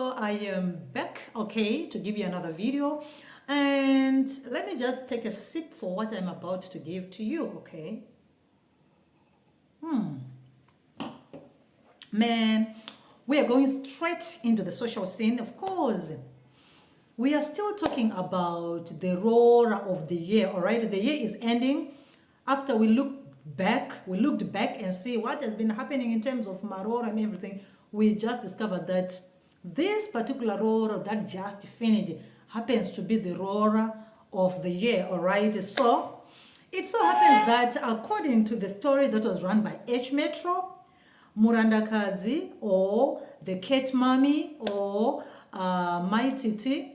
So I am back, okay, to give you another video. And let me just take a sip for what I'm about to give to you, okay? Man, we are going straight into the social scene, of course. We are still talking about the roar of the year, all right? The year is ending. After we looked back and see what has been happening in terms of Marora and everything. We just discovered that this particular roar that just finished happens to be the roar of the year, all right? So it so happens that according to the story that was run by H Metro, Murandakadzi or the Cat Mommy or Maititi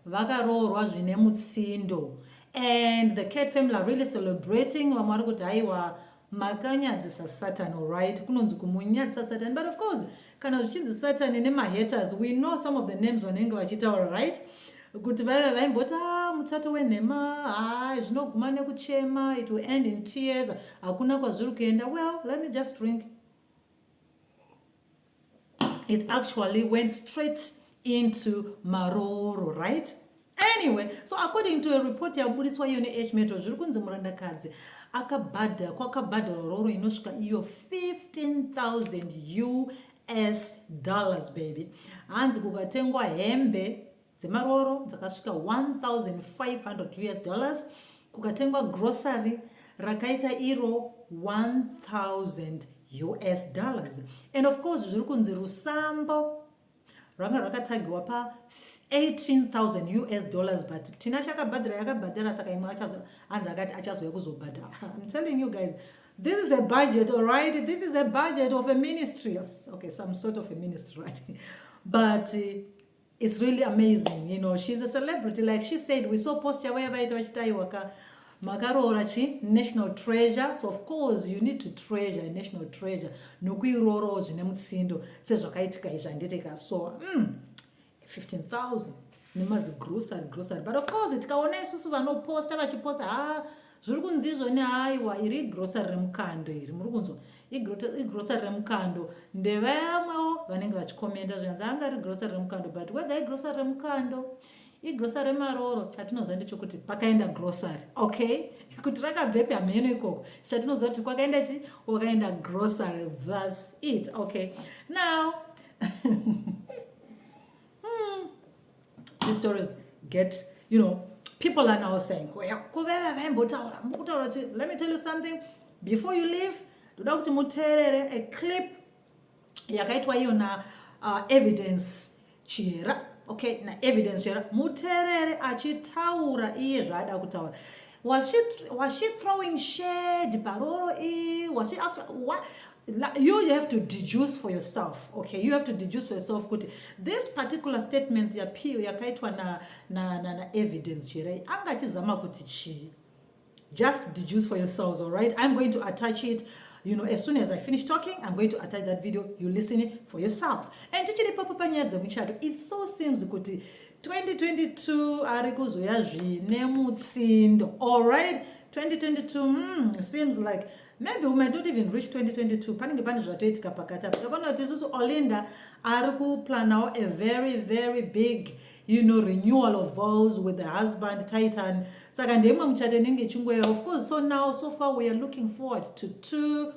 vakaroorwa zvine mutsindo, and the Cat family are really celebrating vamwe vari kuti haiwa makanyadzisa Satan, all right, kunonzi kumunyadzisa Satan. But of course kana zvichinzi Satan nemahaters, we know some of the names vanenge vachitaura, right, kuti vaiva vaimboti mutato wenhema zvinoguma nekuchema, it will end in tears, hakuna kwazviri kuenda. Well, let me just drink. It actually went straight into Maroro, right? Anyway, so according to a report yabudiswa iyo ne Metro, zviri kunzi Murandakadzi kwakabhadha Roro inosvika iyo $15,000 baby. Hanzi kukatengwa hembe dzemaroro dzakasvika $1,500, kukatengwa grocery rakaita iro $1,000. And of course zviri kunzi rusambo ranga rakatagiwa pa $18,000, but tina chakabhadhara yakabhadhara, saka imwe hanzi akati achazouya kuzobhadhara. I'm telling you guys, this is a budget, all right? This is a budget of a ministry. Okay, some sort of a ministry, right? But it's really amazing, you know. She's a celebrity, like she said. We saw poster where vachitaiwaka makarora chi national treasure. So of course you need to treasure a national treasure. Nokuiroro zvine mutsindo sezvakaitika izvanditeka. So 15,000 nemazi grocery. But of course tikaona isusu vanoposta vachiposta zviri kunzi izvoni haiwa iri grocery remukando iri, muri kunzwa igrocery remukando. Ndevamwewo vanenge vachikomenta zvinanzi anga iri grocery remukando, but whether igrocery remukando igrocery remaroro, chatinozwa ndechekuti pakaenda grocery, okay? Kuti rakabvepi hameno ikoko, chatinozwa kuti kwakaenda chi, kwakaenda grocery, that's it, okay? Now these stories get, you know, people are now saying, let me tell you something. Before you leave, Dr. Muterere, a clip yakaitwa hiyo na evidence chira, okay, na evidence chira. Muterere achitaura iye zvaada kutaura. Was she throwing shade paroro? Was she what? You have to deduce for yourself, okay? You have to deduce for yourself. This particular statements yakaitwa na evidence chira. Angachizama kuti chi. Just deduce for yourselves, all right? I'm going to attach it. You know, as soon as I finish talking, I'm going to attach that video. You listen it for yourself. And tichiri papa nyadza michato. It so seems kuti 2022 arikuzoya zvine mutsindo. All right? 2022 seems like maybe we might not even reach 2022. Panenge pane zvatoitika pakati. But takona kuti isusu Olinda plan now a very, very big, you know, renewal of vows with the husband Titan. Saka ndemwe muchate nenge chingwe. Of course, so now, so far, we are looking forward to 2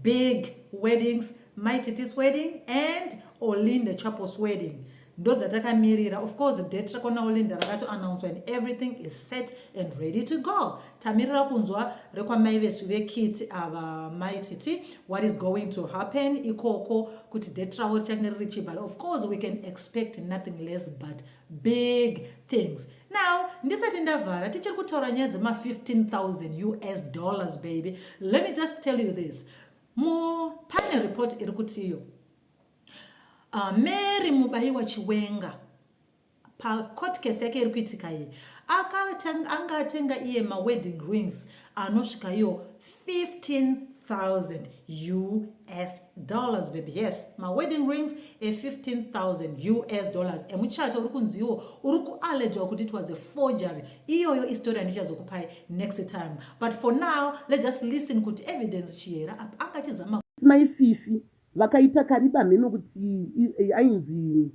big weddings, Maititi's wedding and Olinda Chapo's wedding. Of course, the date rakona Olinda rakato announce when everything is set and ready to go. Tamirira kunzwa rekwa maive kit ava Maititi what is going to happen ikoko kuti date rawo richange, but of course we can expect nothing less but big things. Now, ndisati ndavhara tichiri kutaura nyaya dzema $15,000 baby. Let me just tell you this. Pane report iri kuti iyo Mary Mubayiwa Chiwenga pa court case yake iri kuitika iyi angatenga iye ma wedding rings anosvika iyo $15,000 baby. Yes, my wedding rings $15,000. Emuchato uri kunziwo uri kuallegedwa kuti it was a forgery. Iyoyo historia ndichazokupai next time. But for now, let's just listen kuti evidence chiera angachizama maififi vakaita kariba mheno kuti ainzi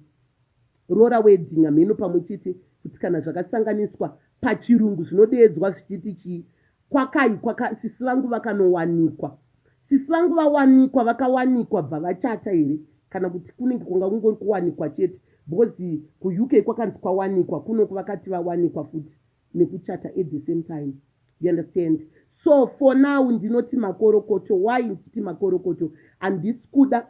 rora wedding hameno pamwe chete, kuti kana zvakasanganiswa pachirungu zvinodeedzwa zvichiti chii, sisi vangu vakanowanikwa. Sisi vangu vawanikwa, vakawanikwa bva vachata here, kana kuti kunenge kunga kungori kuwanikwa chete, because kuuk kwakanzi kwawanikwa, kunoku vakati vawanikwa futi nekuchata at the same time. You understand? So for now ndinoti makorokoto. Why nditi makorokoto? Handisi kuda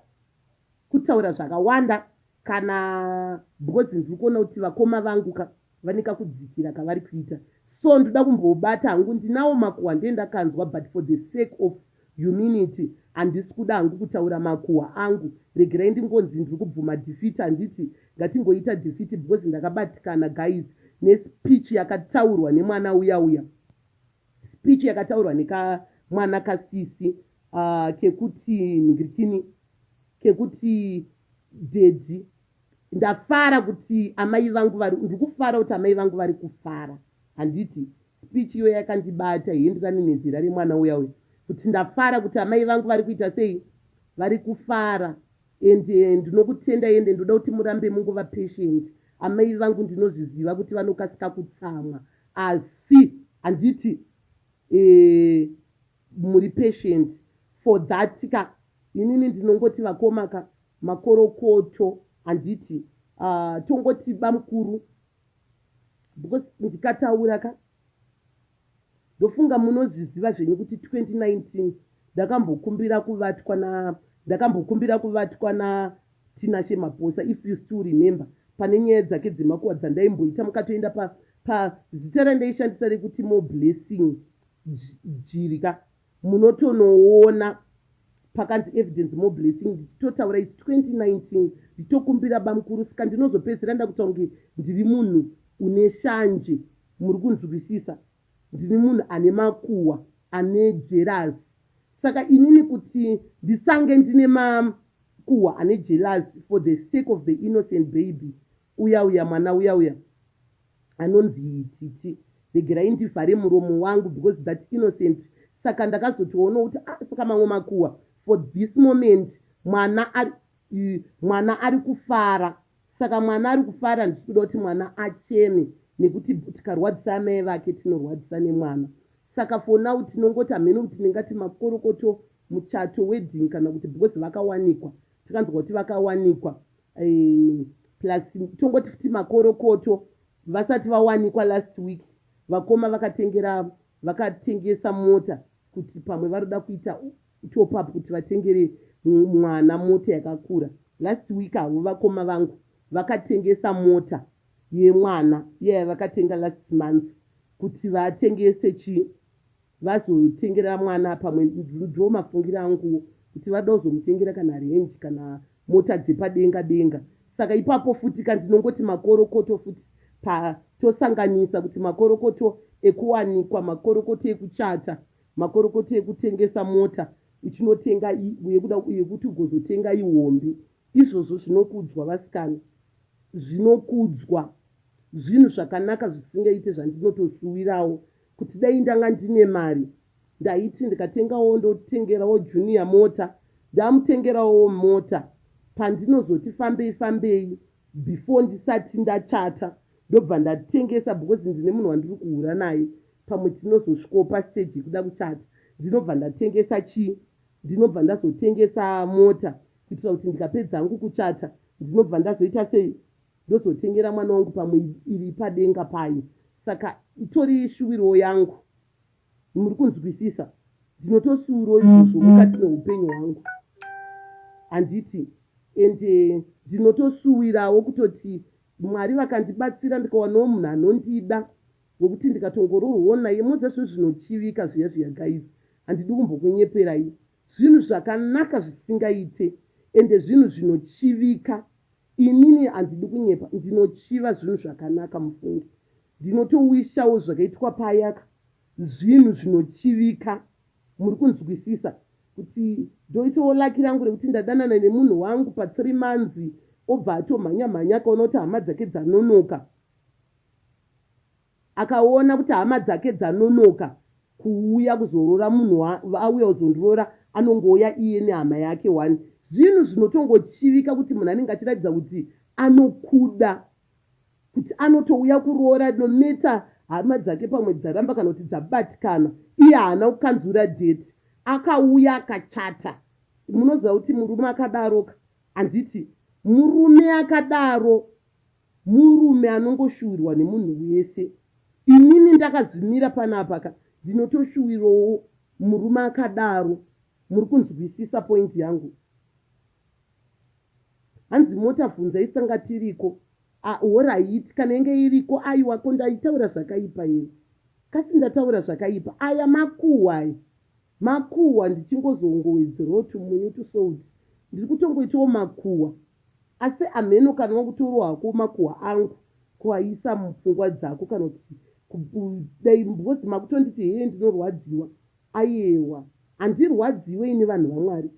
kutaura zvakawanda kana because ndiri kuona kuti vakoma vangu vanika kudzikira kavari kuita, so ndoda kumbobata hangu. Ndinawo makuhwa ndendakanzwa, but for the sake of humanity handisi kuda hangu kutaura makuhwa angu. Regerai ndingonzi ndiri kubvuma defeat, handiti ngatingoita defeat because ndakabatikana guys nespeech yakataurwa nemwana uya speech yakataurwa nekamwana kasisi kekuti nigirikini, kekuti dedi. Ndafara kuti amai vangu ndikufara kuti amai vangu vari kufara. Handiti speech iyo yakandibata iyenderane nezira remwana uya kuti ndafara kuti amai vangu vari kuita sei, vari kufara. Ende ndinokutenda ende ndoda kuti murambe mungova patient. Amai vangu ndinozviziva kuti vanokasika kutsamwa, asi handiti muri patient for that ka. Inini ndinongoti vakoma makorokoto, handiti tongoti bamukuru, because ndikataura ndofunga munozviziva zvenyu kuti 2019 ndakambokumbira kuvatwa naTinashe Maposa, if you still remember, pane nyaya dzake dzemakuhwa dzandaimboita, mukatoenda zita randaishandisa rekuti More Blessing Jirika, munotonoona pakanzi evidence More Blessing. Ndichitotaura isi 2019 ndichitokumbira bamukuru, saka ndinozopedzera ndakuti ndiri munhu une shanje, muri kunzwisisa, ndiri munhu ane makuhwa, ane jealousy. Saka inini kuti ndisange ndine makuhwa ane jealousy for the sake of the innocent baby uya mwana uya anonzi Titi, regerai ndivhare muromo wangu because that innocent. Saka ndakazotoona kuti saka mamwe makuhwa for this moment mwana ari kufara. Saka mwana ari kufara, ndikuda kuti mwana acheme, nekuti tikarwadzisa amai vake tinorwadzisa nemwana. Saka for now tinongoti hameno kuti ndingati makorokoto muchato wedding, kana kuti because vakawanikwa, tikanzwa kuti vakawanikwa, plus tongoti futi makorokoto vasati vawanikwa last week, vakoma vakatengesa mota kuti pamwe varoda kuita top up kuti vatengere mwana mota yakakura. Last week havo vakoma vangu vakatengesa mota yemwana vakatenga last month kuti vatengese vazotengera mwana pamwe. Ndo mafungiro angu kuti vada kuzomutengera kana range kana mota dzepadenga. Saka ipapo futi ndinongoti makorokoto futi tosanganisa kuti makorokoto ekuwanikwa, makorokoto ekuchata, makorokoto ekutengesa mota uchinotenga yekuti ugozotenga ihombe. Izvozvo zvinokudzwa vasikana, zvinokudzwa, zvinhu zvakanaka zvisingaite zvandinotosuwirawo. Kuti dai ndanga ndine mari ndaiti ndikatengawo ndotengerawo Junior mota, ndamutengerawo mota, pandinozoti fambei before ndisati ndachata ndobva ndatengesa, because ndine munhu wandiri kuhura naye. Pamwe tinozosvikawo pastage yekuda kuchata, ndinobva ndatengesa ndinobva ndazotengesa mota, kuitira kuti ndikapedza hangu kuchata ndinobva ndazoita sei, ndozotengera mwana wangu pamwe iri padenga payo. Saka itori shuwiro yangu, muri kunzwisisa, ndinotosuwirawo izvozvo mukati meupenyu hwangu, handiti. Ende ndinotosuwirawo kutoti Mwari vakandibatsira ndikawanawo munhu anondida, wekuti ndikatongororwawo naye. Mozazvo zvinochivika zviya guys, handidi kumbokunyeperai. Zvinhu zvakanaka zvisingaite, ende zvinhu zvinochivika. Inini handidi kunyepa, ndinochiva zvinhu zvakanaka mufungi. Ndinotowishawo zvakaitwa payaka, zvinhu zvinochivika. Muri kunzwisisa kuti ndoitawo laki rangu rekuti ndadanana nemunhu wangu pa3 months, obva atomhanya akaona kuti hama dzake dzanonoka, akaona kuti hama dzake dzanonoka kuuya kuzorora munhu auya kuzondiroora, anongouya iye nehama yake 1. Zvinhu zvinotongochivika kuti munhu anenge achiratidza kuti anokuda kuti anotouya kuroora nometa hama dzake pamwe dzaramba kana kuti dzabatikana, iye haana kukanzura dheti, akauya akachata. Munoziva kuti murume akadaroka, handiti murume akadaro murume anongoshuwirwa nemunhu wese. Inini ndakazvimira panapa ndinotoshuwirawo murume akadaro. Muri kunzwisisa pointi yangu? Hanzi mota bvunza isanga tiriko. Alright, kana inge iriko aiwa ko ndaitaura zvakaipa here? Kasi ndataura zvakaipa? Aya makuhwa aya. Makuhwa ndichingozongowedzerawo tumunyu tusouti. Ndiri kutongoitawo makuhwa. Asi ameno kana wakutorwa hako makuhwa angu kuaisa mupfungwa dzako kana kuti dai mbozi makutonditi heye ndinorwadziwa. Aiyewa, handirwadziwe ini vanhu vaMwari.